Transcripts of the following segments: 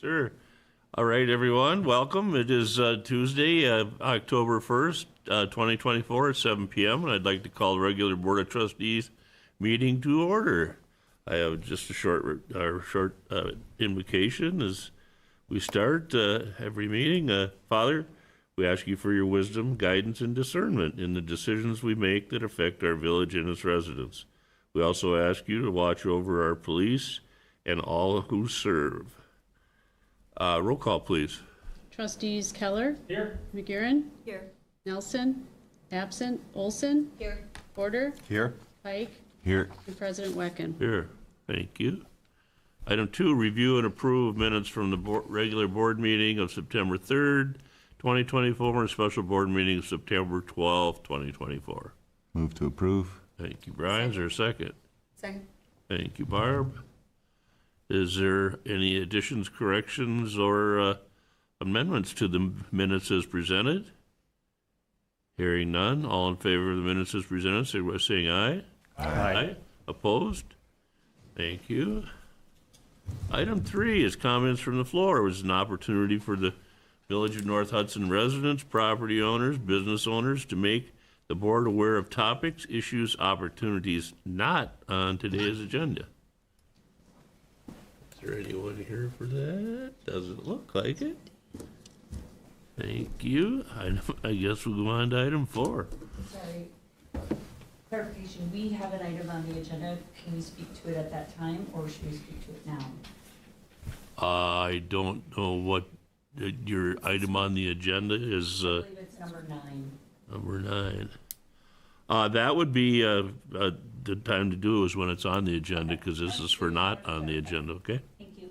Sure. All right, everyone, welcome. It is Tuesday, October 1st, 2024 at 7 p.m., and I'd like to call the regular Board of Trustees meeting to order. I have just a short invocation as we start every meeting. Father, we ask you for your wisdom, guidance, and discernment in the decisions we make that affect our village and its residents. We also ask you to watch over our police and all who serve. Roll call, please. Trustees Keller. Here. McGarren. Here. Nelson. Absent. Olson. Here. Porter. Here. Pike. Here. And President Wecken. Here. Thank you. Item 2, review and approve minutes from the regular board meeting of September 3rd, 2024, and special board meeting of September 12th, 2024. Move to approve. Thank you, Brian. Is there a second? Second. Thank you, Barb. Is there any additions, corrections, or amendments to the minutes as presented? Hearing none, all in favor of the minutes as presented, say by saying aye. Aye. Opposed? Thank you. Item 3 is comments from the floor. It was an opportunity for the Village of North Hudson residents, property owners, business owners to make the board aware of topics, issues, opportunities not on today's agenda. Is there anyone here for that? Doesn't look like it. Thank you. I guess we'll go on to item 4. Sorry. Clarification, we have an item on the agenda. Can we speak to it at that time, or should we speak to it now? I don't know what your item on the agenda is. I believe it's number 9. Number 9. That would be the time to do is when it's on the agenda, because this is for not on the agenda, okay? Thank you.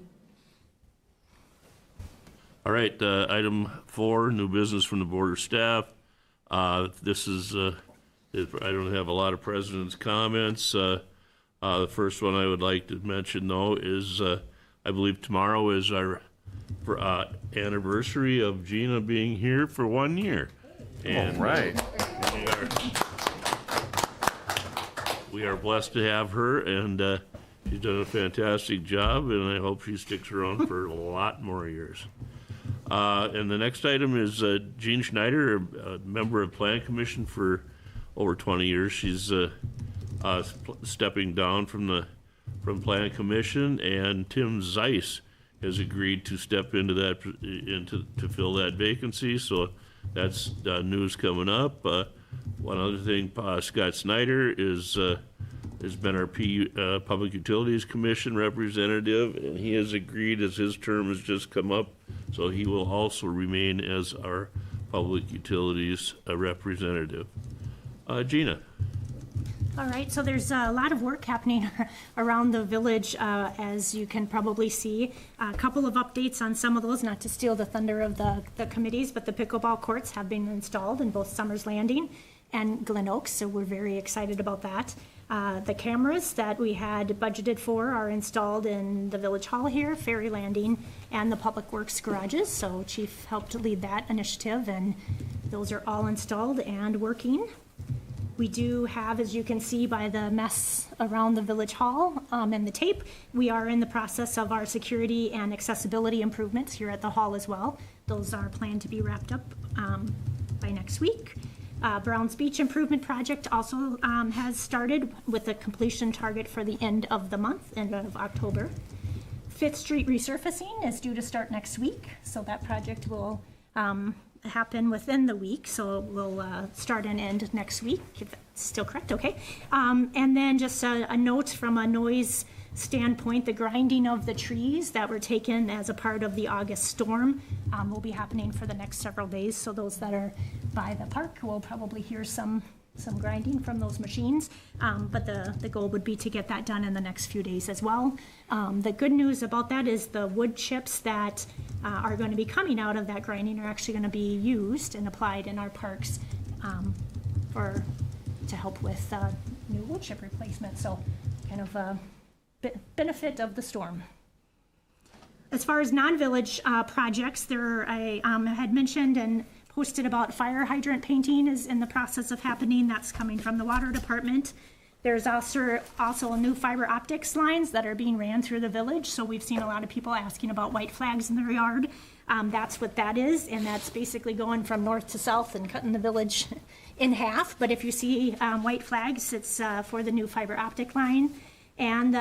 All right, item 4, new business from the board or staff. This is, I don't have a lot of president's comments. The first one I would like to mention, though, is I believe tomorrow is our anniversary of Gina being here for 1 year. And, All right. We are blessed to have her, and she's done a fantastic job, and I hope she sticks around for a lot more years. And the next item is Jean Schneider, a member of Plan Commission for over 20 years. She's stepping down from Plan Commission, and Tim Zeiss has agreed to step into that to fill that vacancy. So that's news coming up. One other thing, Scott Snyder has been our Public Utilities Commission representative, and he has agreed, as his term has just come up, so he will also remain as our Public Utilities representative. Gina. All right, so there's a lot of work happening around the village, as you can probably see. A couple of updates on some of those, not to steal the thunder of the committees, but the pickleball courts have been installed in both Summers Landing and Glen Oaks, so we're very excited about that. The cameras that we had budgeted for are installed in the Village Hall here, Ferry Landing, and the Public Works garages, so Chief helped lead that initiative, and those are all installed and working. We do have, as you can see by the mess around the Village Hall and the tape, we are in the process of our security and accessibility improvements here at the hall as well. Those are planned to be wrapped up by next week. Brown's Beach Improvement Project also has started with a completion target for the end of the month, end of October. 5th Street resurfacing is due to start next week, so that project will happen within the week, so we'll start and end next week, if that's still correct, okay. And then just a note from a noise standpoint, the grinding of the trees that were taken as a part of the August storm will be happening for the next several days, so those that are by the park will probably hear some grinding from those machines, but the goal would be to get that done in the next few days as well. The good news about that is the wood chips that are going to be coming out of that grinding are actually going to be used and applied in our parks to help with new wood chip replacement, so kind of a benefit of the storm. As far as non-village projects, I had mentioned and posted about fire hydrant painting is in the process of happening. That's coming from the water department. There's also new fiber optics lines that are being ran through the village, so we've seen a lot of people asking about white flags in their yard. That's what that is, and that's basically going from north to south and cutting the village in half. But if you see white flags, it's for the new fiber optic line. And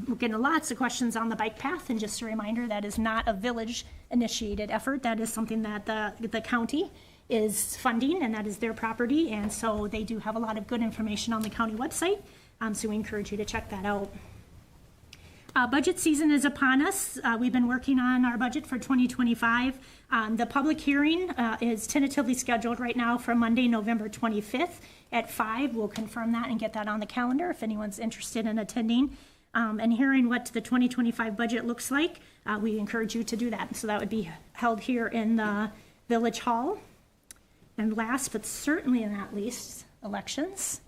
we're getting lots of questions on the bike path, and just a reminder, that is not a village-initiated effort. That is something that the county is funding, and that is their property, and so they do have a lot of good information on the county website, so we encourage you to check that out. Budget season is upon us. We've been working on our budget for 2025. The public hearing is tentatively scheduled right now for Monday, November 25th at 5. We'll confirm that and get that on the calendar if anyone's interested in attending and hearing what the 2025 budget looks like. We encourage you to do that. So that would be held here in the Village Hall. And last but certainly not least, elections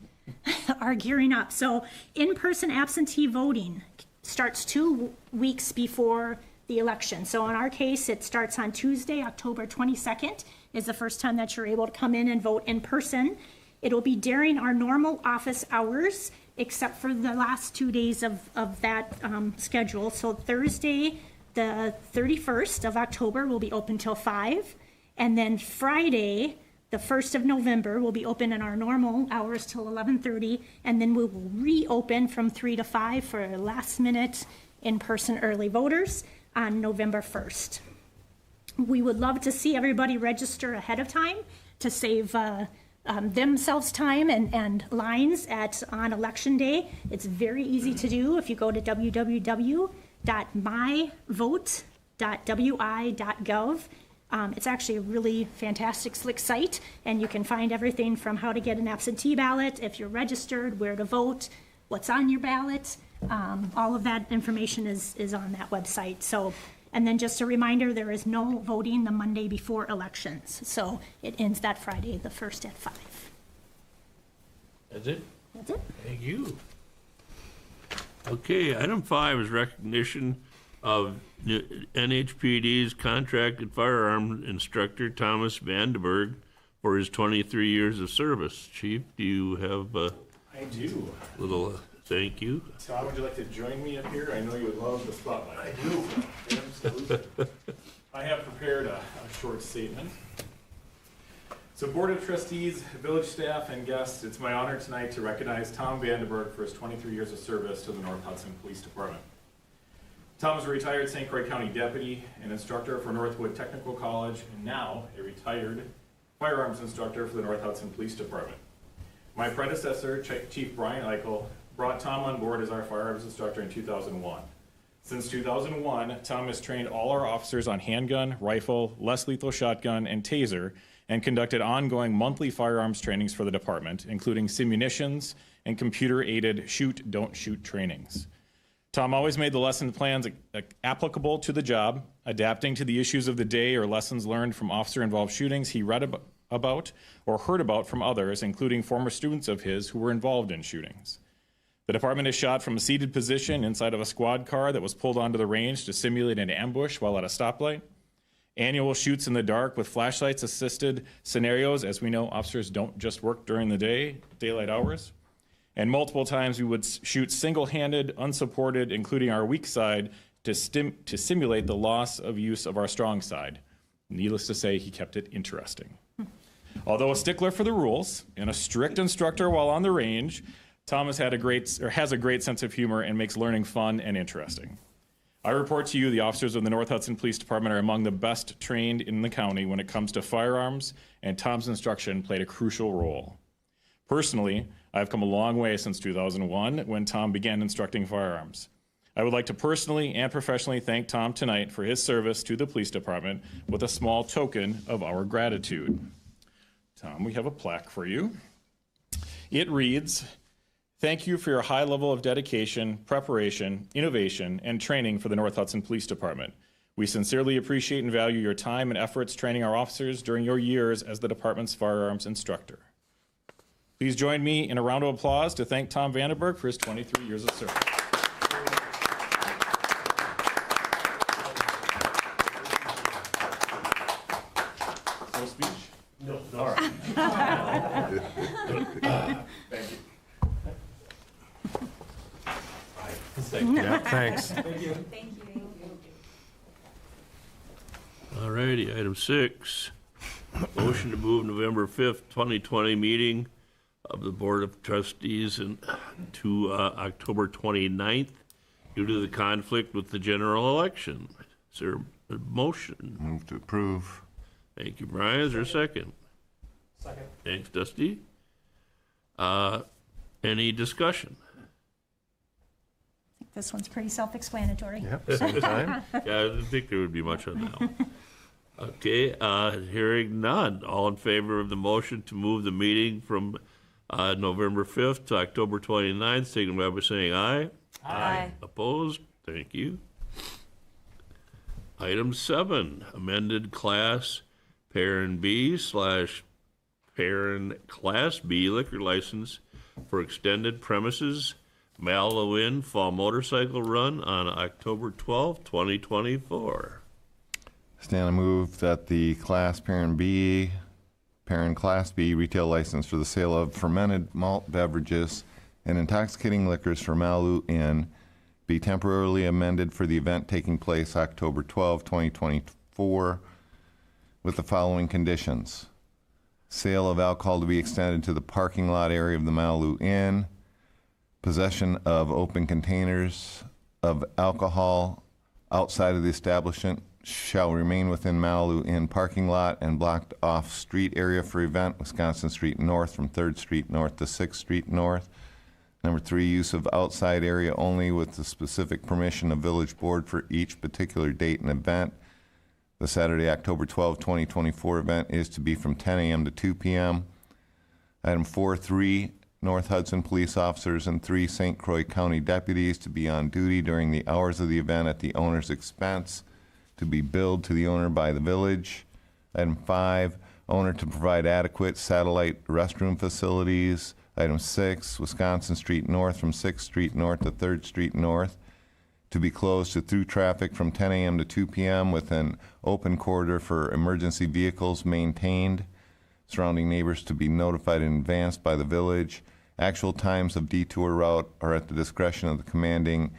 are gearing up. So in-person absentee voting starts 2 weeks before the election. So in our case, it starts on Tuesday, October 22nd is the first time that you're able to come in and vote in person. It'll be during our normal office hours, except for the last 2 days of that schedule. So Thursday, the 31st of October will be open till 5. And then Friday, the 1st of November, will be open in our normal hours till 11:30, and then we will reopen from 3 to 5 for last-minute in-person early voters on November 1st. We would love to see everybody register ahead of time to save themselves time and lines on Election Day. It's very easy to do if you go to www.myvote.wi.gov. It's actually a really fantastic, slick site, and you can find everything from how to get an absentee ballot, if you're registered, where to vote, what's on your ballot. All of that information is on that website. So, and then just a reminder, there is no voting the Monday before elections. So it ends that Friday, the 1st at 5. That's it? That's it. Thank you. Okay, item 5 is recognition of NHPD's contracted firearm instructor, Thomas Vandenberg, for his 23 years of service. Chief, do you have a I do. little thank you? Tom, would you like to join me up here? I know you would love the spotlight. I do. Absolutely. I have prepared a short statement. So Board of Trustees, village staff, and guests, it's my honor tonight to recognize Tom Vandenberg for his 23 years of service to the North Hudson Police Department. Tom is a retired St. Croix County deputy, an instructor for Northwood Technical College, and now a retired firearms instructor for the North Hudson Police Department. My predecessor, Chief Brian Eichel, brought Tom on board as our firearms instructor in 2001. Since 2001, Tom has trained all our officers on handgun, rifle, less lethal shotgun, and taser, and conducted ongoing monthly firearms trainings for the department, including simunitions and computer-aided shoot, don't shoot trainings. Tom always made the lesson plans applicable to the job, adapting to the issues of the day or lessons learned from officer-involved shootings he read about or heard about from others, including former students of his who were involved in shootings. The department is shot from a seated position inside of a squad car that was pulled onto the range to simulate an ambush while at a stoplight. Annual shoots in the dark with flashlights assisted scenarios, as we know officers don't just work during the day, daylight hours. And multiple times we would shoot single-handed, unsupported, including our weak side, to simulate the loss of use of our strong side. Needless to say, he kept it interesting. Although a stickler for the rules and a strict instructor while on the range, Thomas has a great sense of humor and makes learning fun and interesting. I report to you the officers of the North Hudson Police Department are among the best trained in the county when it comes to firearms, and Tom's instruction played a crucial role. Personally, I've come a long way since 2001 when Tom began instructing firearms. I would like to personally and professionally thank Tom tonight for his service to the police department with a small token of our gratitude. Tom, we have a plaque for you. It reads, "Thank you for your high level of dedication, preparation, innovation, and training for the North Hudson Police Department. We sincerely appreciate and value your time and efforts training our officers during your years as the department's firearms instructor." Please join me in a round of applause to thank Tom Vandenberg for his 23 years of service. No speech? No. All right. Thank you. Yeah, thanks. Thank you. All righty, item 6. Motion to move November 5th, 2020 meeting of the Board of Trustees to October 29th due to the conflict with the general election. Is there a motion? Move to approve. Thank you, Brian. Is there a second? Second. Thanks, Dusty. Any discussion? This one's pretty self-explanatory. Yep, same time. Yeah, I didn't think there would be much on that one. Okay, hearing none. All in favor of the motion to move the meeting from November 5th to October 29th, signify by saying aye. Aye. Opposed? Thank you. Item 7, amended class parent B/parent class B liquor license for extended premises Mallow Inn Fall Motorcycle Run on October 12th, 2024. Stand and move that the Class Parent Class B retail license for the sale of fermented malt beverages and intoxicating liquors for Mallow Inn be temporarily amended for the event taking place October 12, 2024, with the following conditions. Sale of alcohol to be extended to the parking lot area of the Mallow Inn. Possession of open containers of alcohol outside of the establishment shall remain within Mallow Inn parking lot and blocked off street area for event, Wisconsin Street North from 3rd Street North to 6th Street North. Number 3, use of outside area only with the specific permission of village board for each particular date and event. The Saturday, October 12, 2024 event is to be from 10 a.m. to 2 p.m. Item 4, 3 North Hudson police officers and 3 St. Croix County deputies to be on duty during the hours of the event at the owner's expense, to be billed to the owner by the village. Item 5, owner to provide adequate satellite restroom facilities. Item 6, Wisconsin Street North from 6th Street North to 3rd Street North, to be closed to through traffic from 10 a.m. to 2 p.m. with an open corridor for emergency vehicles maintained. Surrounding neighbors to be notified in advance by the village. Actual times of detour route are at the discretion of the commanding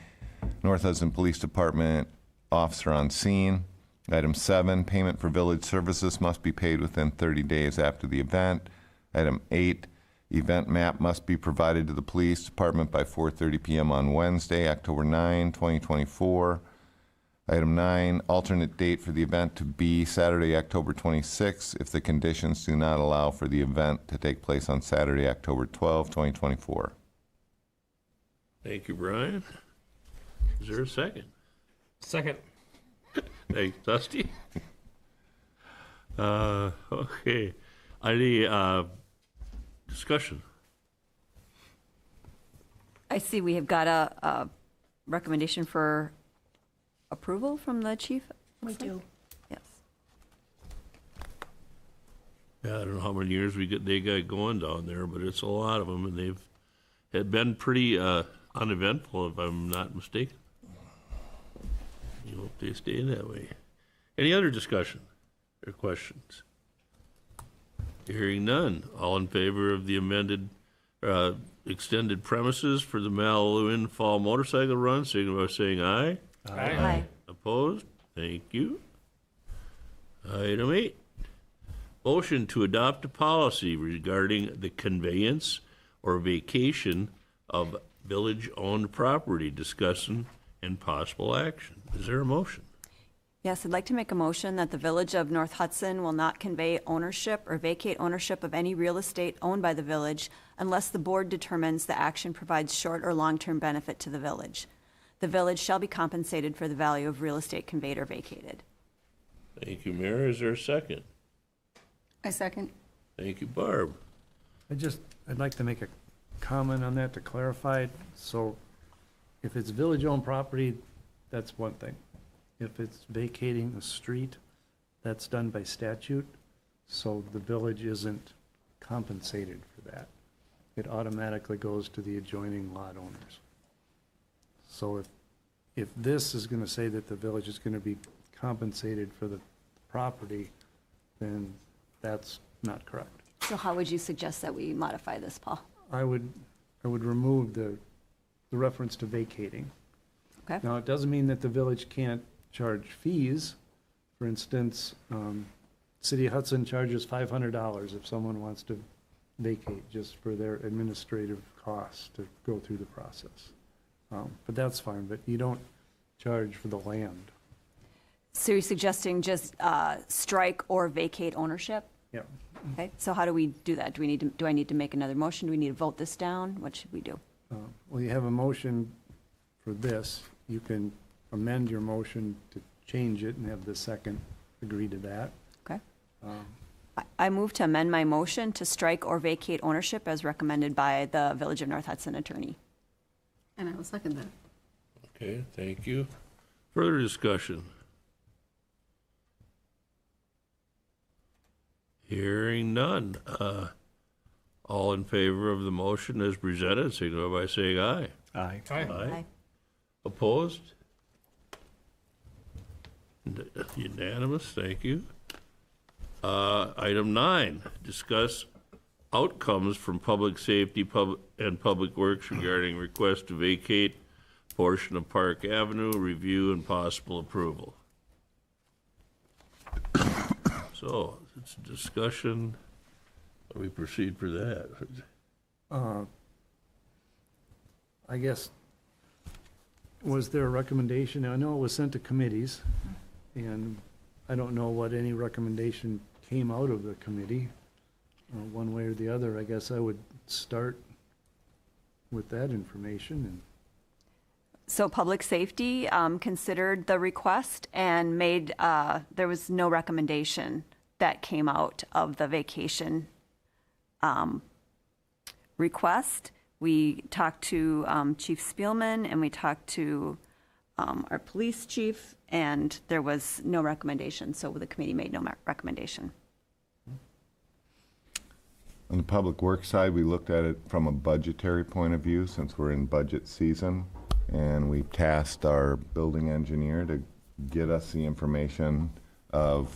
North Hudson Police Department officer on scene. Item 7, payment for village services must be paid within 30 days after the event. Item 8, event map must be provided to the police department by 4:30 p.m. on Wednesday, October 9, 2024. Item 9, alternate date for the event to be Saturday, October 26, if the conditions do not allow for the event to take place on Saturday, October 12, 2024. Thank you, Brian. Is there a second? Second. Thanks, Dusty. Okay. Any discussion? I see we have got a recommendation for approval from the chief. We do. Yes. Yeah, I don't know how many years they got going down there, but it's a lot of them, and they've had been pretty uneventful, if I'm not mistaken. You hope they stay that way. Any other discussion or questions? Hearing none. All in favor of the amended extended premises for the Mallow Inn Fall Motorcycle Run, signify by saying aye. Aye. Opposed? Thank you. Item 8. Motion to adopt a policy regarding the conveyance or vacation of village-owned property, discussion and possible action. Is there a motion? Yes, I'd like to make a motion that the Village of North Hudson will not convey ownership or vacate ownership of any real estate owned by the village unless the board determines the action provides short or long-term benefit to the village. The village shall be compensated for the value of real estate conveyed or vacated. Thank you, Mayor. Is there a second? I second. Thank you, Barb. I'd like to make a comment on that to clarify it. So if it's village-owned property, that's one thing. If it's vacating a street, that's done by statute, so the village isn't compensated for that. It automatically goes to the adjoining lot owners. So if this is gonna say that the village is gonna be compensated for the property, then that's not correct. So how would you suggest that we modify this, Paul? I would remove the reference to vacating Okay. Now, it doesn't mean that the village can't charge fees. For instance, City of Hudson charges $500 if someone wants to vacate, just for their administrative costs to go through the process. But that's fine, but you don't charge for the land. So you're suggesting just strike or vacate ownership? Yeah. Okay, so how do we do that? Do I need to make another motion? Do we need to vote this down? What should we do? Well, you have a motion for this. You can amend your motion to change it and have the second agree to that. Okay. I move to amend my motion to strike or vacate ownership as recommended by the Village of North Hudson attorney. And I will second that. Okay, thank you. Further discussion? Hearing none. All in favor of the motion as presented, signify by saying aye. Aye. Aye. Opposed? Unanimous, thank you. Item 9, discuss outcomes from public safety and public works regarding request to vacate portion of Park Avenue, review and possible approval. So, it's a discussion. How do we proceed for that? I guess, was there a recommendation? I know it was sent to committees, and I don't know what any recommendation came out of the committee, one way or the other. I guess I would start with that information. And So public safety considered the request and made, there was no recommendation that came out of the vacation request. We talked to Chief Spielman and we talked to our police chief, and there was no recommendation, so the committee made no recommendation. On the public works side, we looked at it from a budgetary point of view, since we're in budget season, and we tasked our building engineer to get us the information of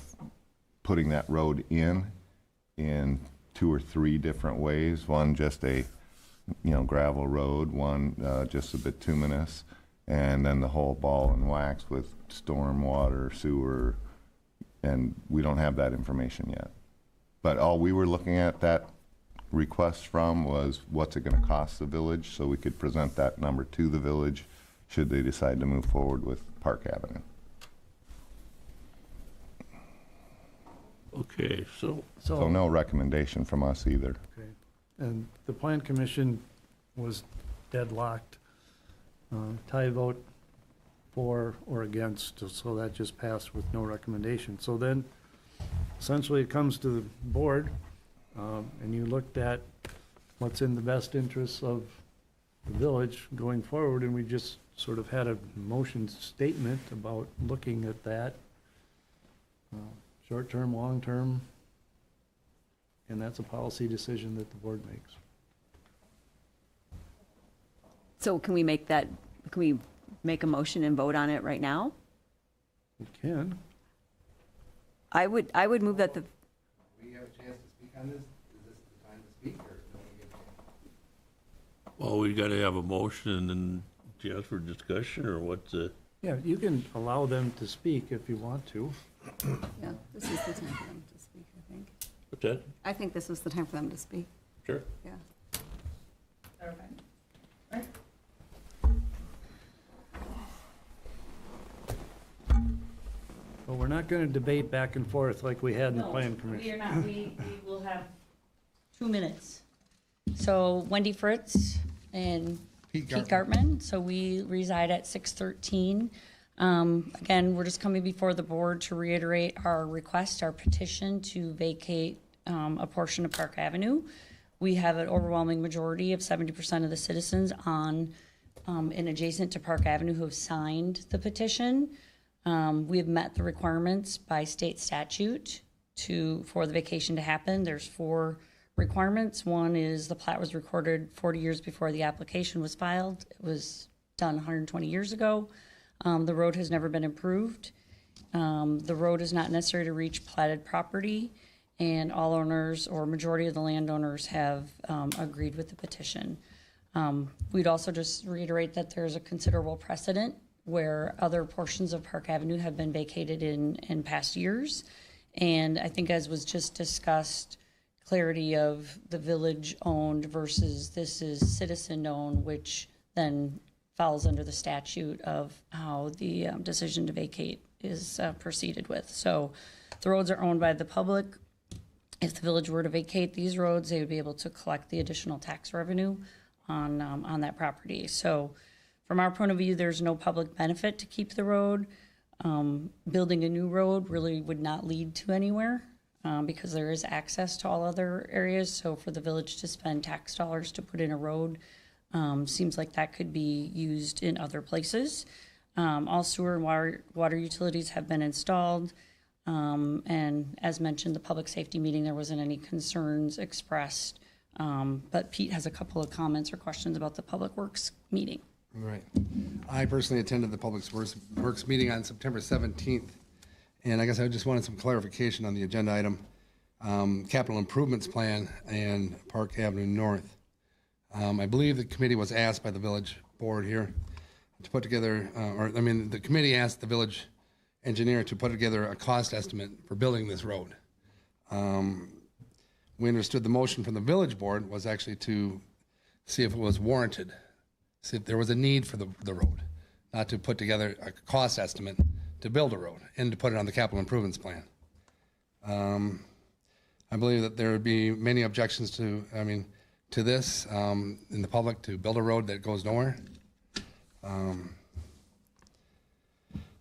putting that road in 2 or 3 different ways. One, just a gravel road, one just a bituminous, and then the whole ball and wax with storm water, sewer, and we don't have that information yet. But all we were looking at that request from was what's it going to cost the village, so we could present that number to the village should they decide to move forward with Park Avenue. Okay, so So no recommendation from us either. Okay. And the plan commission was deadlocked, tie vote for or against, so that just passed with no recommendation. So then, essentially, it comes to the board, and you looked at what's in the best interests of the village going forward, and we just sort of had a motion statement about looking at that, short-term, long-term, and that's a policy decision that the board makes. So can we make a motion and vote on it right now? We can. I would move that the, We have a chance to speak on this? Is this the time to speak, or don't we get a chance? well, we got to have a motion and then chance for discussion, or what's the? Yeah, you can allow them to speak if you want to. Yeah, this is the time for them to speak, I think. What's that? I think this was the time for them to speak, Sure. yeah. But we're not going to debate back and forth like we had in the No, plan we commission. are not, we will have 2 minutes. So Wendy Fritz and Pete Gartman, so we reside at 613. Again, we're just coming before the board to reiterate our request, our petition to vacate a portion of Park Avenue. We have an overwhelming majority of 70% of the citizens on and adjacent to Park Avenue who have signed the petition. We have met the requirements by state statute for the vacation to happen. There's 4 requirements. One is the plat was recorded 40 years before the application was filed. It was done 120 years ago. The road has never been improved. The road is not necessary to reach platted property, and all owners or majority of the landowners have agreed with the petition. We'd also just reiterate that there's a considerable precedent where other portions of Park Avenue have been vacated in past years. And I think, as was just discussed, clarity of the village owned versus this is citizen owned, which then falls under the statute of how the decision to vacate is proceeded with. So the roads are owned by the public. If the village were to vacate these roads, they would be able to collect the additional tax revenue on that property. So from our point of view, there's no public benefit to keep the road. Building a new road really would not lead to anywhere because there is access to all other areas. So for the village to spend tax dollars to put in a road seems like that could be used in other places. All sewer and water utilities have been installed. And as mentioned, the public safety meeting, there wasn't any concerns expressed. But Pete has a couple of comments or questions about the Public Works meeting. Right. I personally attended the Public Works meeting on September 17th, and I guess I just wanted some clarification on the agenda item, capital improvements plan and Park Avenue North. I believe the committee was asked by the village board here to put together, the committee asked the village engineer to put together a cost estimate for building this road. We understood the motion from the village board was actually to see if it was warranted, see if there was a need for the road, not to put together a cost estimate to build a road and to put it on the capital improvements plan. I believe that there would be many objections to this in the public to build a road that goes nowhere.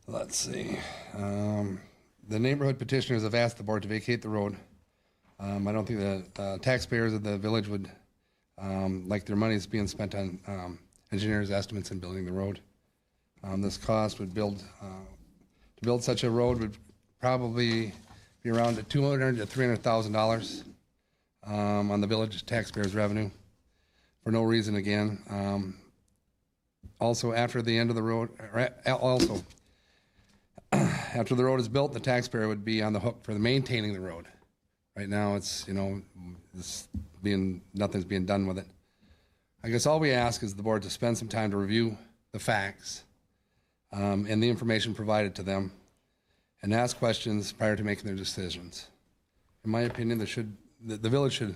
Let's see. The neighborhood petitioners have asked the board to vacate the road. I don't think the taxpayers of the village would like their monies being spent on engineers' estimates in building the road. This cost would to build such a road would probably be around $200,000 to $300,000 on the village taxpayers' revenue for no reason again. Also, after the end of the road, after the road is built, the taxpayer would be on the hook for maintaining the road. Right now, it's nothing's being done with it. I guess all we ask is the board to spend some time to review the facts and the information provided to them, and ask questions prior to making their decisions. In my opinion, the village should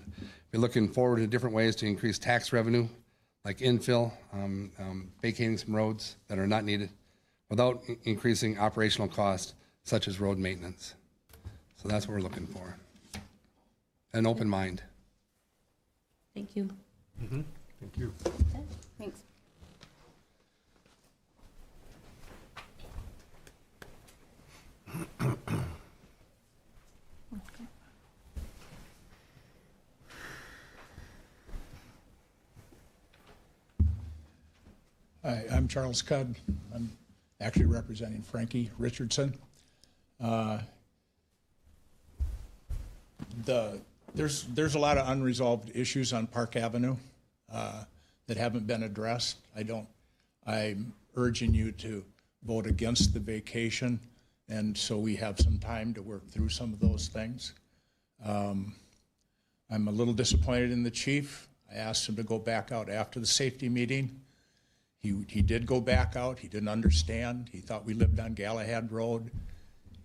be looking forward to different ways to increase tax revenue, like infill, vacating some roads that are not needed, without increasing operational costs such as road maintenance. So that's what we're looking for. An open mind. Thank you. Thank you. Thanks. Hi, I'm Charles Cudd. I'm actually representing Frankie Richardson. There's a lot of unresolved issues on Park Avenue that haven't been addressed. I'm urging you to vote against the vacation, and so we have some time to work through some of those things. I'm a little disappointed in the chief. I asked him to go back out after the safety meeting. He did go back out. He didn't understand. He thought we lived on Galahad Road.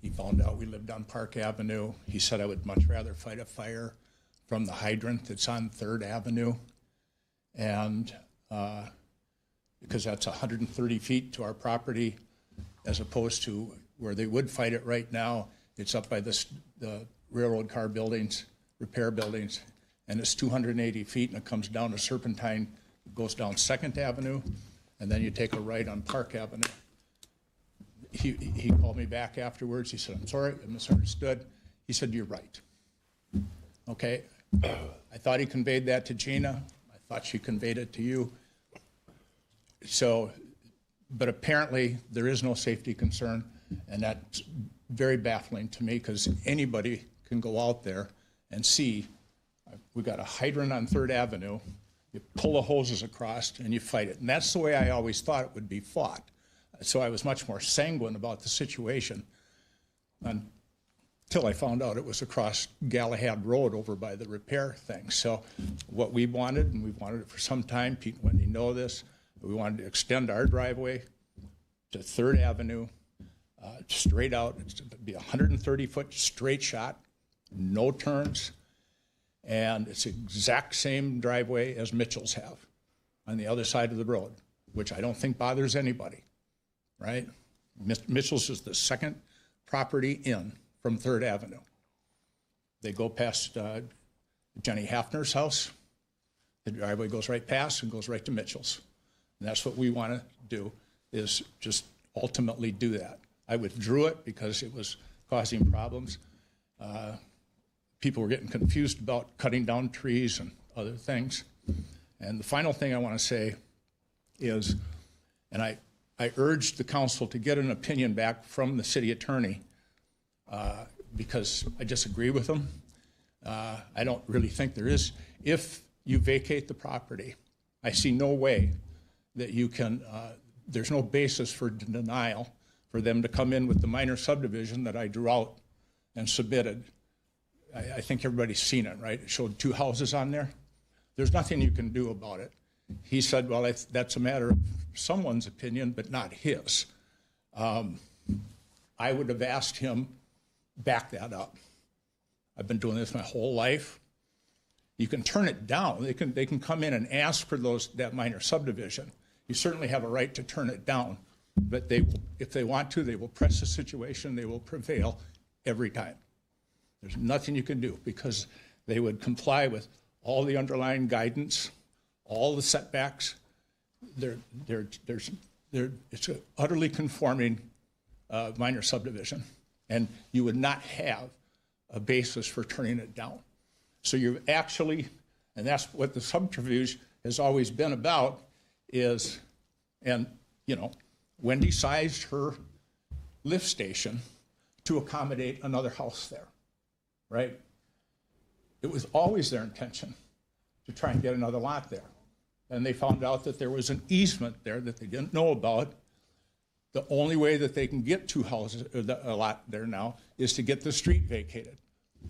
He found out we lived on Park Avenue. He said I would much rather fight a fire from the hydrant that's on 3rd Avenue. And because that's 130 feet to our property, as opposed to where they would fight it right now, it's up by the railroad car buildings, repair buildings, and it's 280 feet, and it comes down to Serpentine, goes down 2nd Avenue, and then you take a right on Park Avenue. He called me back afterwards. He said, I'm sorry, I misunderstood. He said, you're right. Okay, I thought he conveyed that to Gina. I thought she conveyed it to you. So, but apparently there is no safety concern, and that's very baffling to me because anybody can go out there and see we got a hydrant on 3rd Avenue. You pull the hoses across and you fight it. And that's the way I always thought it would be fought. So I was much more sanguine about the situation until I found out it was across Galahad Road over by the repair thing. So what we wanted, and we've wanted it for some time, Pete and Wendy know this, we wanted to extend our driveway to 3rd Avenue, straight out. It'd be a 130-foot straight shot, no turns, and it's the exact same driveway as Mitchell's have on the other side of the road, which I don't think bothers anybody, right? Mitchell's is the second property in from 3rd Avenue. They go past Jenny Hafner's house. The driveway goes right past and goes right to Mitchell's. And that's what we want to do, is just ultimately do that. I withdrew it because it was causing problems. People were getting confused about cutting down trees and other things. And the final thing I want to say is, and I urged the council to get an opinion back from the city attorney because I disagree with him. I don't really think there is. If you vacate the property, I see no way that you can, there's no basis for denial for them to come in with the minor subdivision that I drew out and submitted. I think everybody's seen it, right? It showed 2 houses on there. There's nothing you can do about it. He said, well, that's a matter of someone's opinion, but not his. I would have asked him, back that up. I've been doing this my whole life. You can turn it down. They can come in and ask for that minor subdivision. You certainly have a right to turn it down, but they will, if they want to, they will press the situation. They will prevail every time. There's nothing you can do because they would comply with all the underlying guidance, all the setbacks. It's an utterly conforming minor subdivision, and you would not have a basis for turning it down. So you're actually, and that's what the subterfuge has always been about, is, and you know, Wendy sized her lift station to accommodate another house there, right? It was always their intention to try and get another lot there. And they found out that there was an easement there that they didn't know about. The only way that they can get 2 houses, or a lot there now, is to get the street vacated.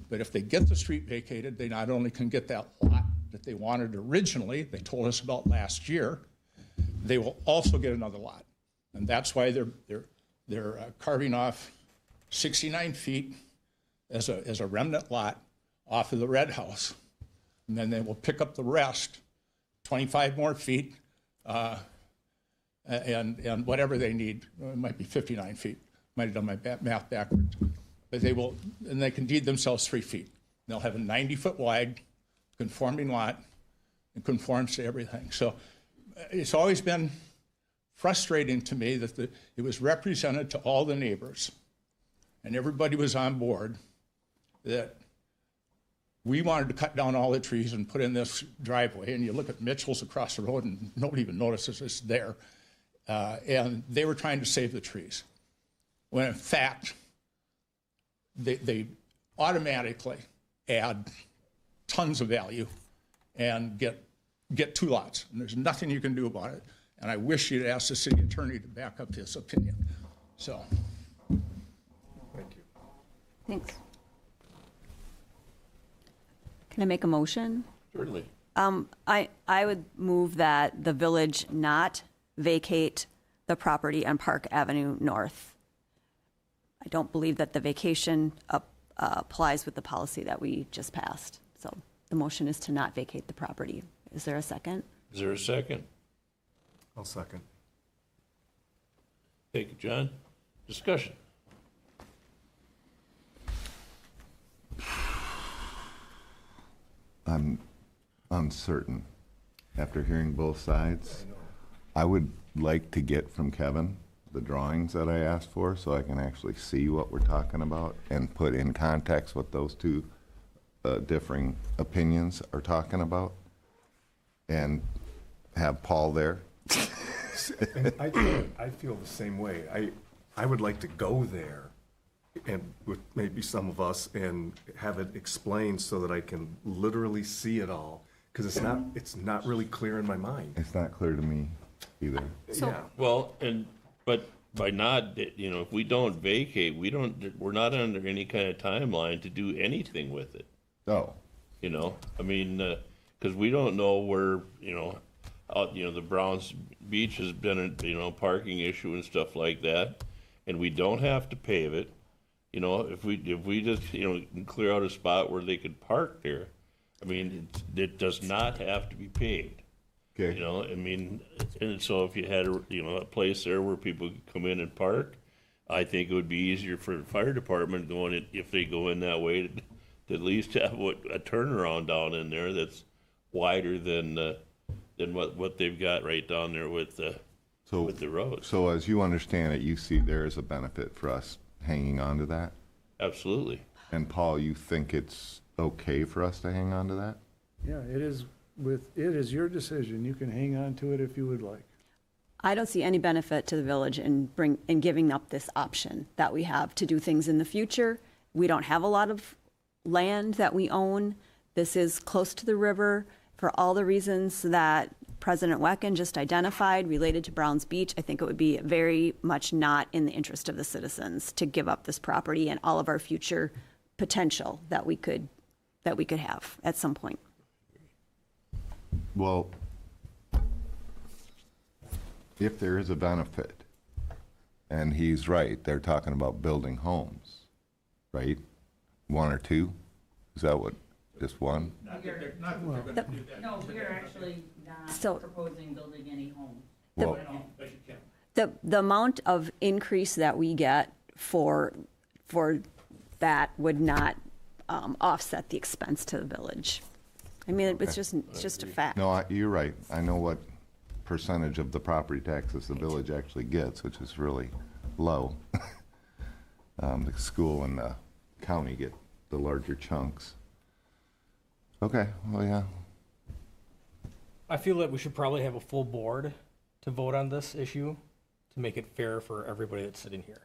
But if they get the street vacated, they not only can get that lot that they wanted originally, they told us about last year, they will also get another lot. And that's why they're carving off 69 feet as a remnant lot off of the red house. And then they will pick up the rest, 25 more feet, and whatever they need. It might be 59 feet. Might have done my math backwards. But they will, and they can deed themselves 3 feet. They'll have a 90-foot wide conforming lot. It conforms to everything. So it's always been frustrating to me that it was represented to all the neighbors, and everybody was on board, that we wanted to cut down all the trees and put in this driveway. And you look at Mitchell's across the road, and nobody even notices it's there. And they were trying to save the trees, when in fact, they automatically add tons of value and get 2 lots. And there's nothing you can do about it. And I wish you'd ask the city attorney to back up his opinion. So. Thank you. Thanks. Can I make a motion? Certainly. I would move that the village not vacate the property on Park Avenue North. I don't believe that the vacation applies with the policy that we just passed. So the motion is to not vacate the property. Is there a second? Is there a second? I'll second. Thank you, John. Discussion. I'm uncertain. After hearing both sides, I would like to get from Kevin the drawings that I asked for so I can actually see what we're talking about and put in context what those 2 differing opinions are talking about, and have Paul there. And I feel the same way. I would like to go there, and with maybe some of us, and have it explained so that I can literally see it all, because it's not really clear in my mind. It's not clear to me either. Yeah. Well, but by not, if we don't vacate, we're not under any kind of timeline to do anything with it. Oh. I mean, because we don't know where, the Browns Beach has been a, parking issue and stuff like that, and we don't have to pave it. If we just, can clear out a spot where they could park there, I mean, it does not have to be paved. Okay. I mean, and so if you had a place there where people could come in and park, I think it would be easier for the fire department if they go in that way to at least have a turnaround down in there that's wider than what they've got right down there with the roads. So as you understand it, you see there is a benefit for us hanging on to that? Absolutely. And Paul, you think it's okay for us to hang on to that? Yeah, it is your decision. You can hang on to it if you would like. I don't see any benefit to the village in giving up this option that we have to do things in the future. We don't have a lot of land that we own. This is close to the river for all the reasons that President Wecken just identified related to Browns Beach. I think it would be very much not in the interest of the citizens to give up this property and all of our future potential that we could have at some point. Well, if there is a benefit, and he's right, they're talking about building homes, right? One or two? Is that what, just one? No, we're actually not proposing building any homes. Well, The amount of increase that we get for that would not offset the expense to the village. I mean, it's just a fact. no, you're right. I know what percentage of the property taxes the village actually gets, which is really low. The school and the county get the larger chunks. Okay, well, yeah. I feel that we should probably have a full board to vote on this issue to make it fair for everybody that's sitting here.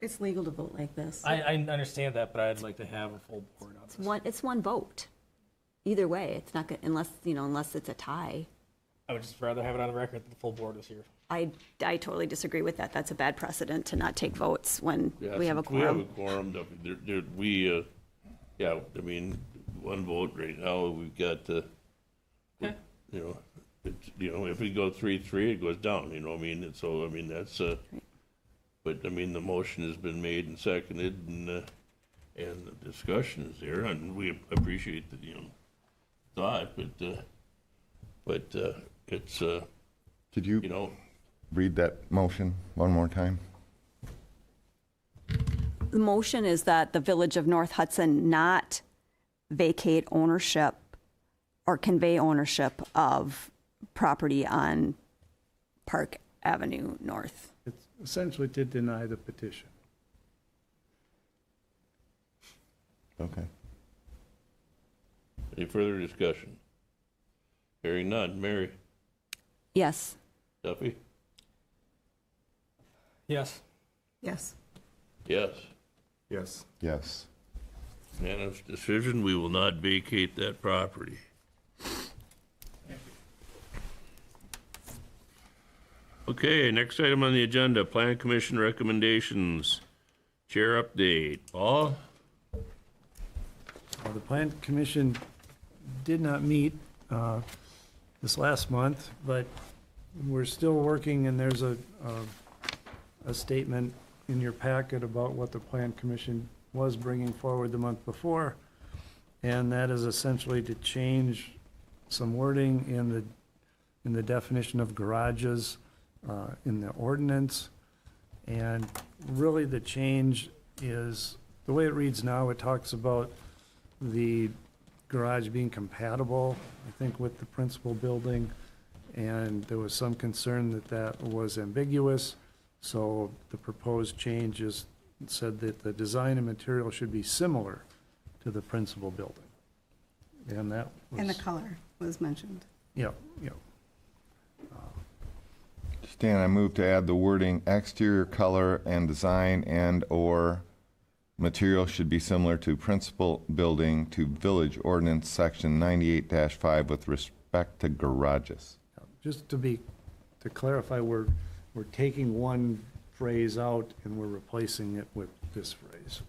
It's legal to vote like this. I understand that, but I'd like to have a full board on this. It's one vote. Either way, it's not good unless it's a tie. I would just rather have it on the record that the full board is here. I totally disagree with that. That's a bad precedent to not take votes when we have a Since we have a quorum. quorum, I mean, one vote right now, we've got, if we go 3-3, it goes down, I mean, and so, I mean, that's, but, I mean, the motion has been made and seconded, and the discussion is there, and we appreciate the, thought, but it's, Could you read that motion one more time? The motion is that the Village of North Hudson not vacate ownership or convey ownership of property on Park Avenue North. It's essentially to deny the petition. Okay. any further discussion? Hearing none. Mary? Yes. Duffy? Yes. Yes. Yes. Yes. Yes. Unanimous decision, we will not vacate that property. Okay, next item on the agenda, Plan Commission recommendations. Chair update. Paul? The Plan Commission did not meet this last month, but we're still working, and there's a statement in your packet about what the Plan Commission was bringing forward the month before, and that is essentially to change some wording in the definition of garages in the ordinance. And really the change is, the way it reads now, it talks about the garage being compatible, I think, with the principal building, and there was some concern that that was ambiguous, so the proposed change is, said that the design and material should be similar to the principal building. And that was... And the color was mentioned. Yeah. Stan, I move to add the wording exterior color and design and/or material should be similar to principal building to Village Ordinance Section 98-5 with respect to garages. Just to clarify, we're taking one phrase out and we're replacing it with this phrase.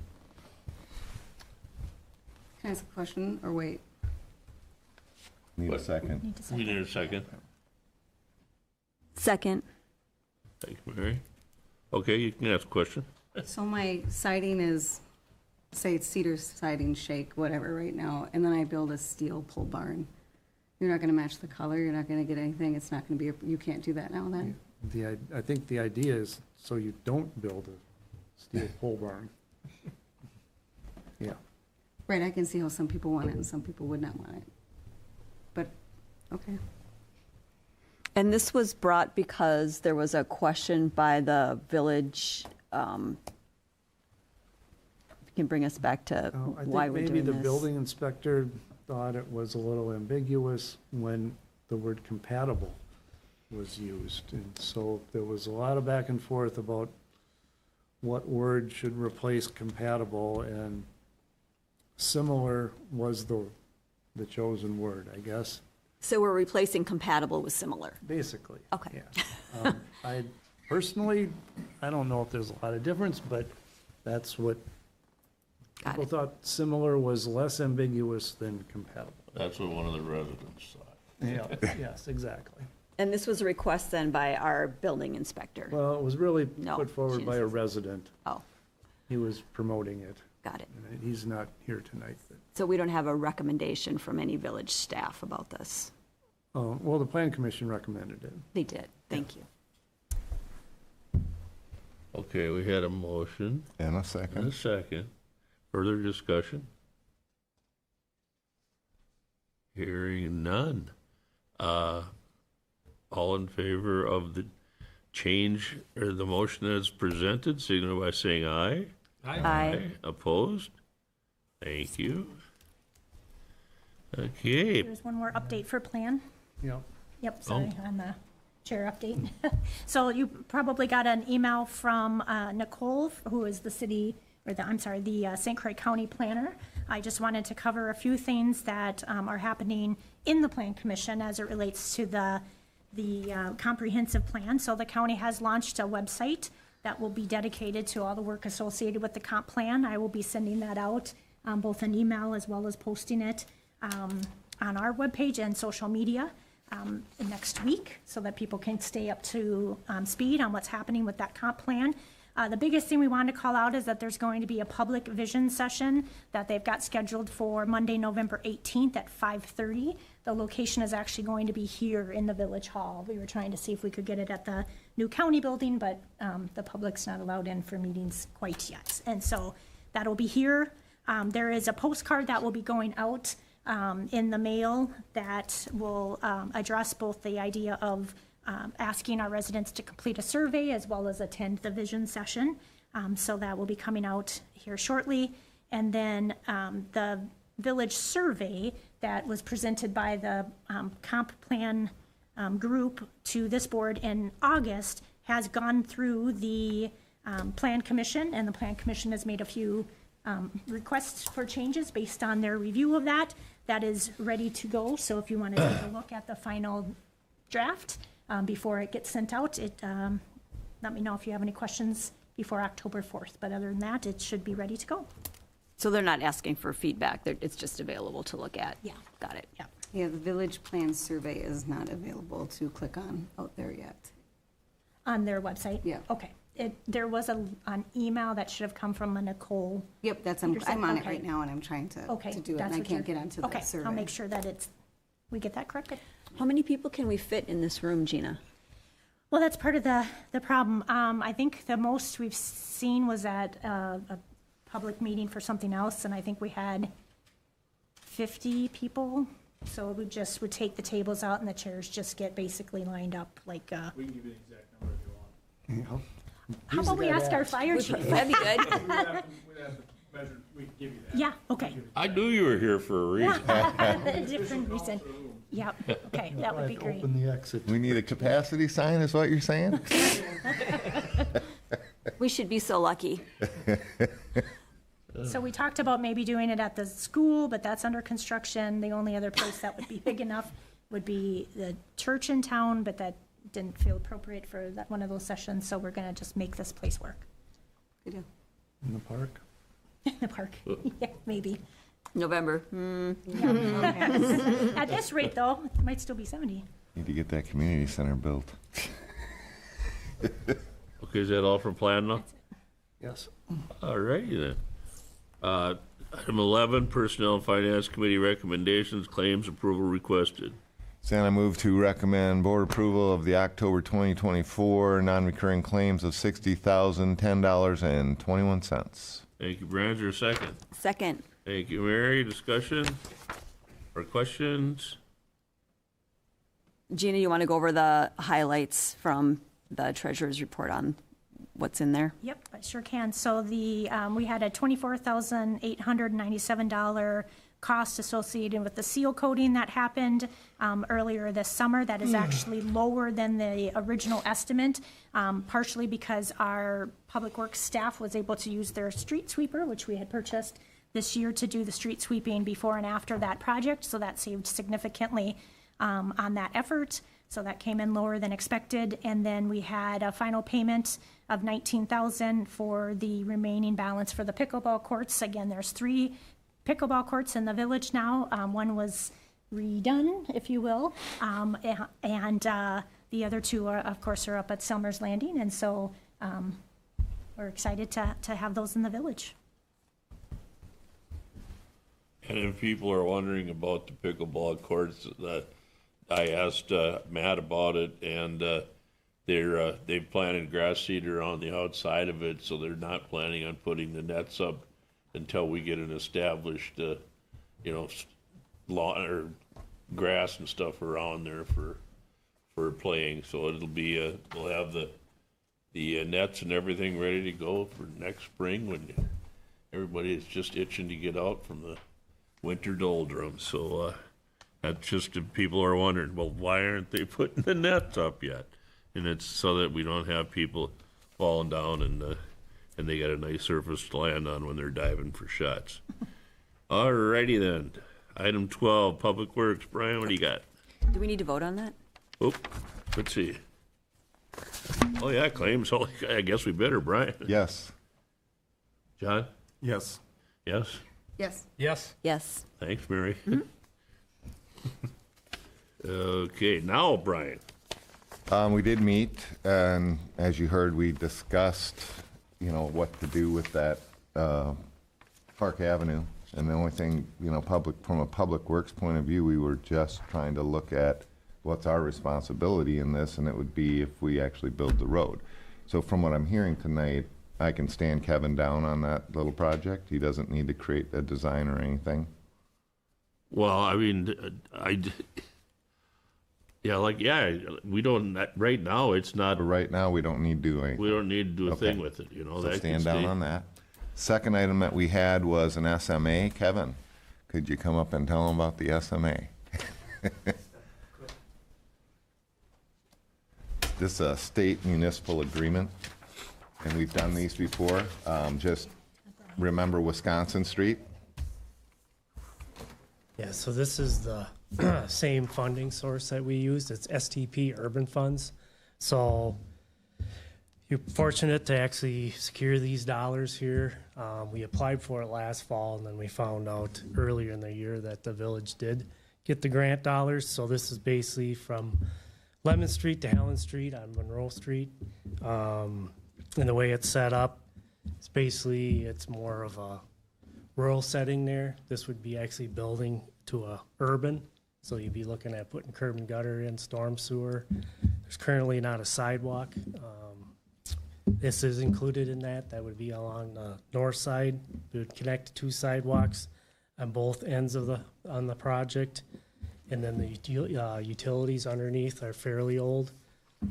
Can I ask a question or wait? Need a second. We need a second. Second. Thank you, Mary. Okay, you can ask a question. So my siding is, say it's cedar siding, shake, whatever right now, and then I build a steel pole barn. You're not gonna match the color, you're not gonna get anything, it's not gonna be, you can't do that now then? I think the idea is so you don't build a steel pole barn. Yeah. Right, I can see how some people want it and some people would not want it. But, okay. And this was brought because there was a question by the village. If you can bring us back to I why think we're maybe doing the this. building inspector thought it was a little ambiguous when the word compatible was used. And so there was a lot of back and forth about what word should replace compatible, and similar was the chosen word, I guess, So we're replacing compatible with similar. basically. Okay. Yeah. I personally, I don't know if there's a lot of difference, but that's what Got people it. thought. Similar was less ambiguous than compatible. That's what one of the residents thought. Yeah, yes, exactly. And this was a request then by our building inspector. Well, it was really No, put forward by a Jesus. resident. Oh, He was promoting it. got it. And he's not here tonight, but, So we don't have a recommendation from any village staff about this? well, the plan commission recommended it. They did. Thank you. Okay, we had a motion And a and a second. second. Further discussion? Hearing none. All in favor of the change or the motion as presented, signify by saying aye. Aye. Opposed? Thank you. Okay, There's one more update for plan. Yeah. Yep, sorry, on the chair update. So you probably got an email from Nicole, who is the city, or the St. Croix County planner. I just wanted to cover a few things that are happening in the Plan Commission as it relates to the comprehensive plan. So the county has launched a website that will be dedicated to all the work associated with the comp plan. I will be sending that out, both an email as well as posting it on our webpage and social media next week, so that people can stay up to speed on what's happening with that comp plan. The biggest thing we wanted to call out is that there's going to be a public vision session that they've got scheduled for Monday, November 18th at 5:30. The location is actually going to be here in the Village Hall. We were trying to see if we could get it at the new county building, but the public's not allowed in for meetings quite yet. And so that'll be here. There is a postcard that will be going out in the mail that will address both the idea of asking our residents to complete a survey as well as attend the vision session. So that will be coming out here shortly. And then the village survey that was presented by the comp plan group to this board in August has gone through the Plan Commission, and the Plan Commission has made a few requests for changes based on their review of that. That is ready to go. So if you want to take a look at the final draft before it gets sent out, let me know if you have any questions before October 4th. But other than that, it should be ready to go. So they're not asking for feedback, it's just available to look at? Yeah. Got it. Yeah. Yeah, the village plan survey is not available to click on out there yet. On their website? Yeah. Okay. There was an email that should have come from a Nicole. Yep, Peterson, I'm on it okay. right now and I'm trying to Okay. do it, that's and I what can't you're- get onto the survey. Okay, I'll make sure that we get that corrected. How many people can we fit in this room, Gina? Well, that's part of the problem. I think the most we've seen was at a public meeting for something else, and I think we had 50 people. So we just would take the tables out and the chairs just get basically lined up like, We can give you the exact number if you want. how about we ask our fire chief? That'd be good. We'd have to measure, we can give you that. Yeah, okay. I knew you were here for a reason. A different reason. Yep, okay, that would be great. Open the exit. We need a capacity sign, is what you're saying? We should be so lucky. So we talked about maybe doing it at the school, but that's under construction. The only other place that would be big enough would be the church in town, but that didn't feel appropriate for that one of those sessions, so we're gonna just make this place work. Good deal. In the park. In the park, yeah, maybe. November. At this rate, though, it might still be 70. Need to get that community center built. Okay, is that all for plan now? Yes. All righty then. Item 11, Personnel and Finance Committee recommendations, claims approval requested. Stan, I move to recommend board approval of the October 2024 non-recurring claims of $60,010.21. Thank you, Brian. Is there a second? Second. Thank you, Mary. Discussion or questions? Gina, you want to go over the highlights from the treasurer's report on what's in there? Yep, I sure can. So we had a $24,897 cost associated with the seal coating that happened earlier this summer. That is actually lower than the original estimate, partially because our public works staff was able to use their street sweeper, which we had purchased this year, to do the street sweeping before and after that project. So that saved significantly on that effort. So that came in lower than expected. And then we had a final payment of $19,000 for the remaining balance for the pickleball courts. Again, there's 3 pickleball courts in the village now. One was redone, if you will, and the other 2 are, of course, are up at Summers Landing. And so we're excited to have those in the village. And if people are wondering about the pickleball courts, that I asked Matt about it, and they've planted grass seed around the outside of it, so they're not planning on putting the nets up until we get an established, lawn or grass and stuff around there for playing. So it'll be we'll have the nets and everything ready to go for next spring when everybody is just itching to get out from the winter doldrums. So that's just if people are wondering, well, why aren't they putting the nets up yet? And it's so that we don't have people falling down and they got a nice surface to land on when they're diving for shots. All righty then. Item 12, Public Works. Brian, what do you got? Do we need to vote on that? Oh, let's see. Oh, yeah, claims. Oh, I guess we better, Brian. Yes. John? Yes. Yes? Yes. Yes. Yes. Thanks, Mary. Okay, now, Brian. We did meet, and as you heard, we discussed, what to do with that Park Avenue. And the only thing, from a public works point of view, we were just trying to look at what's our responsibility in this, and it would be if we actually build the road. So from what I'm hearing tonight, I can stand Kevin down on that little project. He doesn't need to create a design or anything. Well, I mean, we don't, right now, it's not, But right now, we don't need to do anything. we don't need to do a Okay. thing with it, So that can stand down stay. on that. Second item that we had was an SMA. Kevin, could you come up and tell them about the SMA? This is a state municipal agreement, and we've done these before. Just remember Wisconsin Street. Yeah, so this is the same funding source that we used. It's STP Urban Funds. So you're fortunate to actually secure these dollars here. We applied for it last fall, and then we found out earlier in the year that the village did get the grant dollars. So this is basically from Lemon Street to Helen Street on Monroe Street. And the way it's set up, it's more of a rural setting there. This would be actually building to a urban. So you'd be looking at putting curb and gutter in, storm sewer. There's currently not a sidewalk. This is included in that. That would be along the north side. It would connect to 2 sidewalks on both ends of on the project. And then the utilities underneath are fairly old.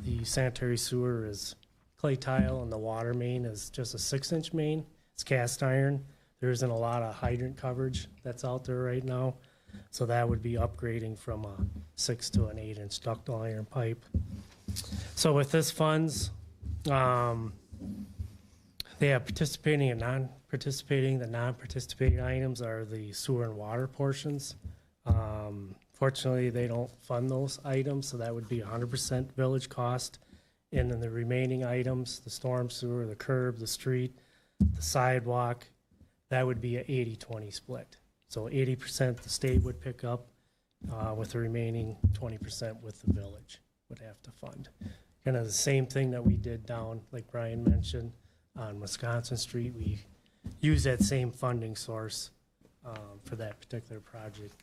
The sanitary sewer is clay tile, and the water main is just a 6-inch main. It's cast iron. There isn't a lot of hydrant coverage that's out there right now. So that would be upgrading from a 6 to an 8-inch ductile iron pipe. So with this funds, they have participating and non-participating. The non-participating items are the sewer and water portions. Fortunately, they don't fund those items, so that would be 100% village cost. And then the remaining items, the storm sewer, the curb, the street, the sidewalk, that would be an 80-20 split. So 80% the state would pick up, with the remaining 20% with the village would have to fund. kind of the same thing that we did down, like Brian mentioned, on Wisconsin Street. We use that same funding source for that particular project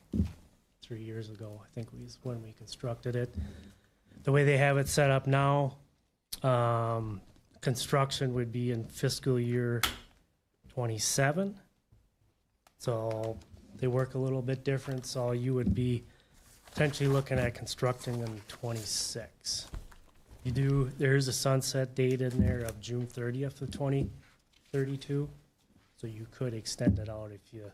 3 years ago, I think was when we constructed it. The way they have it set up now, construction would be in fiscal year 27. So they work a little bit different, so you would be potentially looking at constructing in 26. There is a sunset date in there of June 30th of 2032, so you could extend it out if you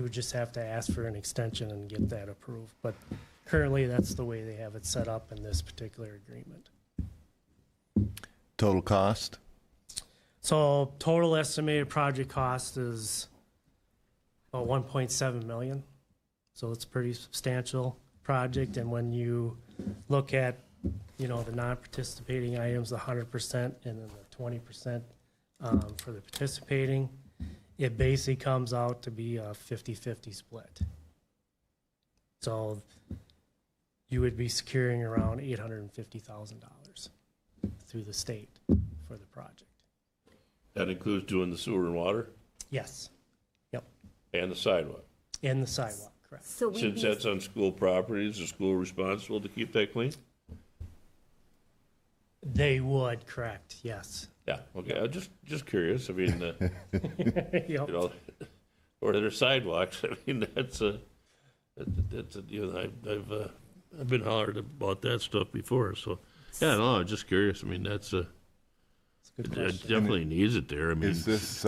would just have to ask for an extension and get that approved. But currently, that's the way they have it set up in this particular agreement. Total cost? So total estimated project cost is about 1.7 million. So it's a pretty substantial project. And when you look at, the non-participating items, the 100% and then the 20% for the participating, it basically comes out to be a 50-50 split. So you would be securing around $850,000 through the state for the project. That includes doing the sewer and water Yes. Yep. and the sidewalk. And the sidewalk, correct. So we Since that's on school property, is the school responsible to keep that clean? They would, correct, yes. Yeah, okay, I'm just curious, I mean, Yep. or their sidewalks, I mean, that's a, I've been hollered about that stuff before, so, yeah, no, I'm just curious, I mean, that's a, Good it question. definitely needs it there, I mean. Is this,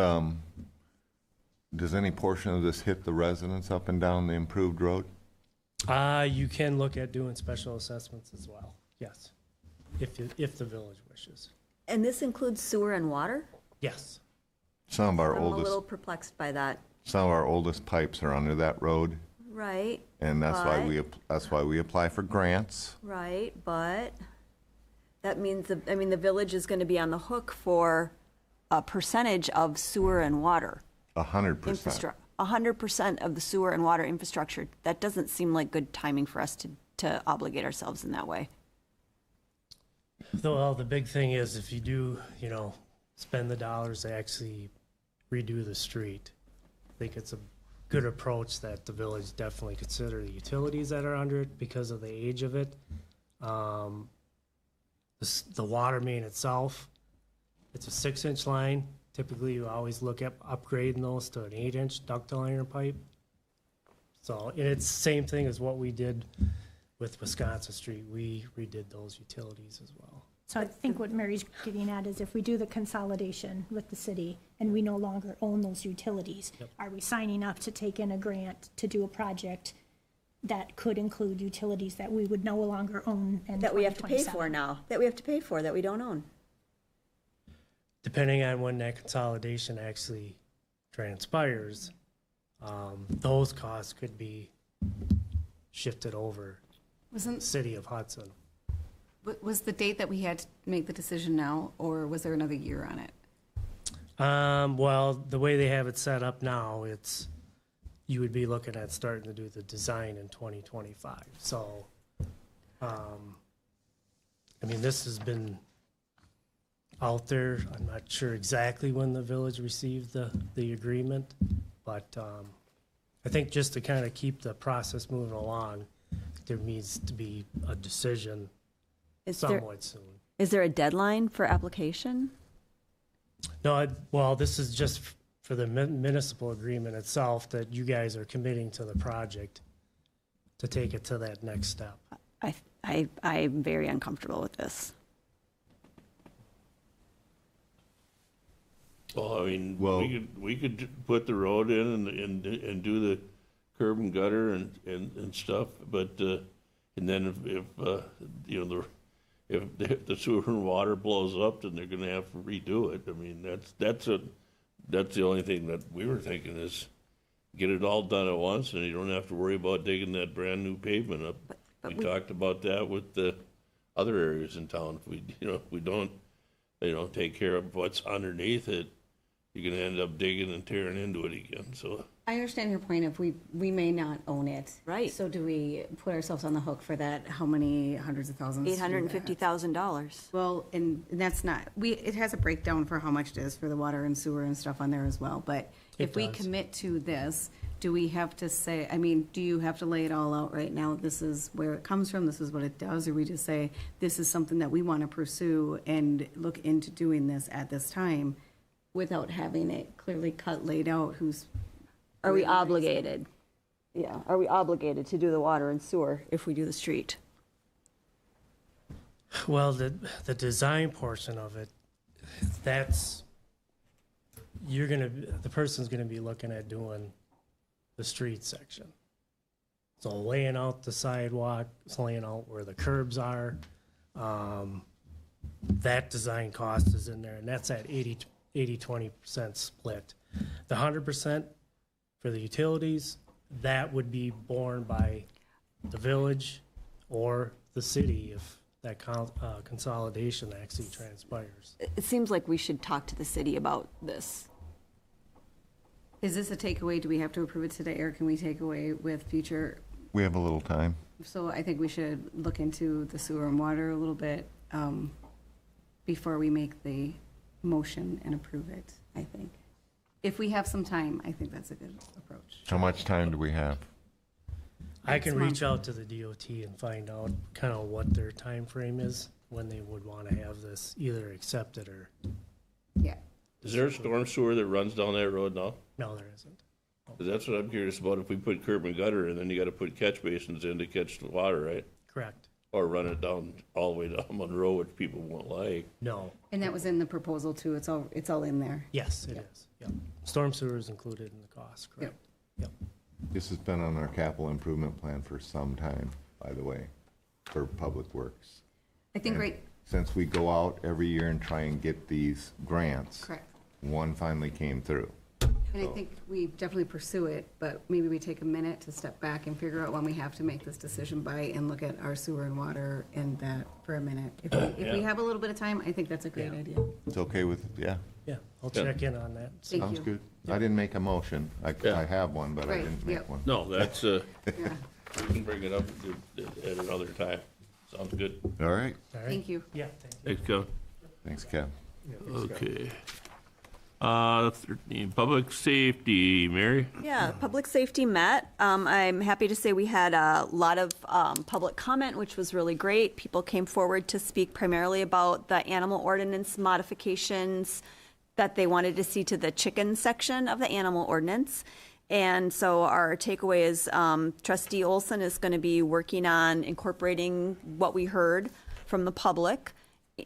does any portion of this hit the residents up and down the improved road? You can look at doing special assessments as well, yes, if the village wishes. And this includes sewer and water? Yes. Some of our I'm a little oldest, perplexed by that. some of our oldest pipes are under that road, Right, and that's why we apply for grants. right, but that means, the village is gonna be on the hook for a percentage of sewer and water 100%. infrastructure. 100% of the sewer and water infrastructure. That doesn't seem like good timing for us to obligate ourselves in that way. Well, the big thing is if you do, spend the dollars to actually redo the street, I think it's a good approach that the village definitely consider the utilities that are under it because of the age of it. The water main itself, it's a 6-inch line. Typically, you always look at upgrading those to an 8-inch ductile iron pipe. So, and it's the same thing as what we did with Wisconsin Street. We redid those utilities as well. So I think what Mary's getting at is if we do the consolidation with the city and we no longer own those utilities, are we signing up to take in a grant to do a project that could include utilities that we would no longer own in That we have to pay 2027? for now, that we don't own. Depending on when that consolidation actually transpires, those costs could be shifted over to the Wasn't, city of Hudson. was the date that we had to make the decision now, or was there another year on it? Well, the way they have it set up now, you would be looking at starting to do the design in 2025. So, this has been out there. I'm not sure exactly when the village received the agreement, but I think just to kind of keep the process moving along, there needs to be a decision somewhat soon. Is there a deadline for application? No, well, this is just for the municipal agreement itself that you guys are committing to the project to take it to that next step. I'm very uncomfortable with this. Well, I mean, we could put the road in and do the curb and gutter and stuff, but, and then if the sewer and water blows up, then they're gonna have to redo it. I mean, that's the only thing that we were thinking is get it all done at once and you don't have to worry about digging that brand new pavement up. We talked about that with the other areas in town. If we don't take care of what's underneath it, you're gonna end up digging and tearing into it again, so. I understand your point of we may not own it. Right. So do we put ourselves on the hook for that? How many hundreds of thousands? to do that? $850,000. Well, and that's not, it has a breakdown for how much it is for the water and sewer and stuff on there as well, but if we does. commit to this, do we have to say, I mean, do you have to lay it all out right now? This is where it comes from, this is what it does, or we just say, this is something that we want to pursue and look into doing this at this time without having it clearly cut, laid out, who's. Are we obligated? Yeah, are we obligated to do the water and sewer if we do the street? Well, the design portion of it, that's, the person's gonna be looking at doing the street section. So laying out the sidewalk, laying out where the curbs are, that design cost is in there, and that's at 80-20% split. The 100% for the utilities, that would be borne by the village or the city if that consolidation actually transpires. It seems like we should talk to the city about this. Is this a takeaway? Do we have to approve it today, or can we take away with future? We have a little time. So I think we should look into the sewer and water a little bit before we make the motion and approve it, I think. If we have some time, I think that's a good approach. How much time do we have? I can Next reach out to the DOT and find out kind of what their time frame is, when they would want to have this either accepted or, Yeah. Is there a storm sewer that runs down that road now? no, there isn't. 'Cause that's what I'm curious about, if we put curb and gutter, and then you gotta put catch basins in to catch the water, right? Correct. Or run it down, all the way down Monroe, which people won't like. No. And that was in the proposal too. It's all in there. Yes, it is. Yep. Storm sewer is included in the cost, correct? Yep. This has been on our capital improvement plan for some time, by the way, for Public Works. I think And right, since we go out every year and try and get these grants, correct. one finally came through. And I think we definitely pursue it, but maybe we take a minute to step back and figure out when we have to make this decision by and look at our sewer and water and that for a minute. If we have a little bit of time, I think that's a great Yeah. idea. It's okay with, yeah, Yeah, I'll Yeah. check in on that. Thank sounds you. good. I didn't make a motion. I Yeah. have one, but I Right, didn't make yep. one. No, that's, Yeah. we can bring it up at another time. Sounds good. All right, All right? Thank you. Yeah, thank you. Thanks, Kevin. thanks, Kev. Okay. 13, public safety, Mary? Yeah, public safety met. I'm happy to say we had a lot of public comment, which was really great. People came forward to speak primarily about the animal ordinance modifications that they wanted to see to the chicken section of the animal ordinance. And so our takeaway is Trustee Olson is going to be working on incorporating what we heard from the public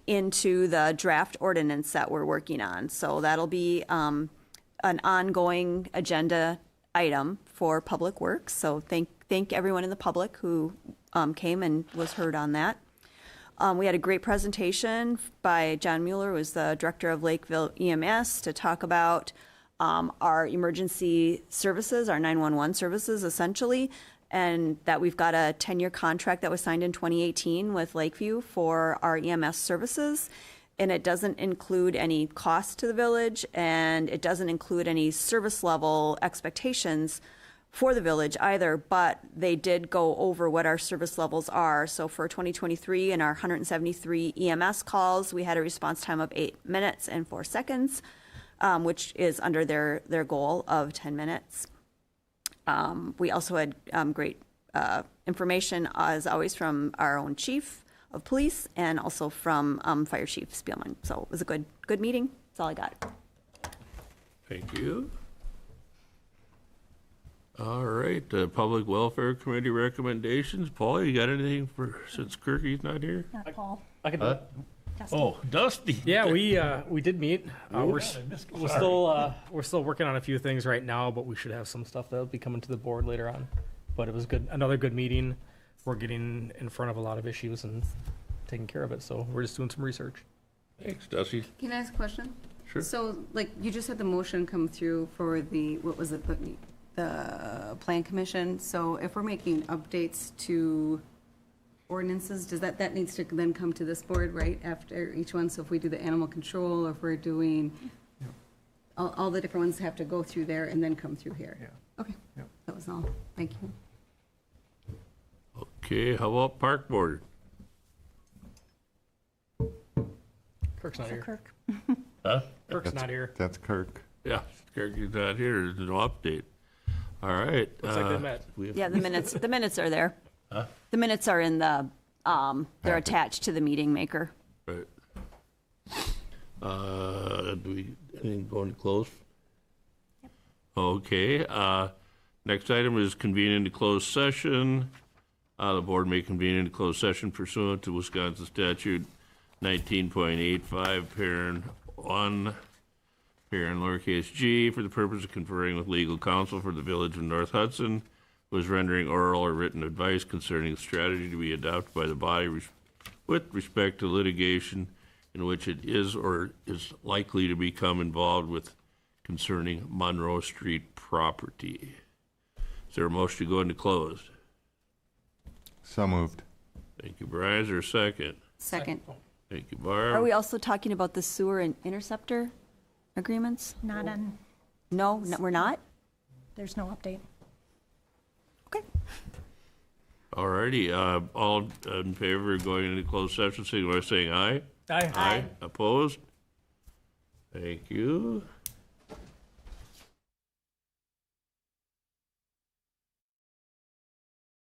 into the draft ordinance that we're working on. So that'll be an ongoing agenda item for Public Works. So thank everyone in the public who came and was heard on that. We had a great presentation by John Mueller, who is the director of Lakeville EMS, to talk about our emergency services, our 911 services, essentially, and that we've got a 10-year contract that was signed in 2018 with Lakeview for our EMS services. And it doesn't include any cost to the village, and it doesn't include any service level expectations for the village either, but they did go over what our service levels are. So for 2023 and our 173 EMS calls, we had a response time of 8 minutes and 4 seconds, which is under their goal of 10 minutes. We also had great information, as always, from our own chief of police and also from Fire Chief Spielman. So it was a good meeting. That's all I got. Thank you. All right, Public Welfare Committee recommendations. Paul, you got anything since Kirky's not here? Not Paul. I could. Oh, Dusty. Yeah, we did meet. We're still working on a few things right now, but we should have some stuff that'll be coming to the board later on. But it was good. Another good meeting. We're getting in front of a lot of issues and taking care of it. So we're just doing some research. Thanks, Dusty. Can I ask a question? Sure. So, like, you just had the motion come through for the, what was it, the Plan Commission. So if we're making updates to ordinances, does that needs to then come to this board, right, after each one? So if we do the animal control, or if we're doing, all the different ones have to go through there and then come through here? Okay, that was all. Thank you. Okay, how about park board? Kirk's not here. Kirk. Huh? Kirk's not here. That's Kirk. Yeah, Kirk is not here, there's no update. All right. Looks like they met. we have- Yeah, the minutes are there. Huh? The minutes are in the, they're attached to the meeting maker. Right. Do we, anything going to close? Okay, next item is convene into closed session. The board may convene into closed session pursuant to Wisconsin statute 19.85, parent 1, parent lowercase g, for the purpose of conferring with legal counsel for the Village of North Hudson, who is rendering oral or written advice concerning the strategy to be adopted by the body with respect to litigation in which it is or is likely to become involved with concerning Monroe Street property. Is there a motion to go into closed? So moved. Thank you, Brian. Is there a second? Second. Thank you, Barb. Are we also talking about the sewer and interceptor agreements? Not on, No, we're not? there's no update. Okay. All righty, all in favor of going into closed session, signify by saying aye. Aye. Opposed? Thank you.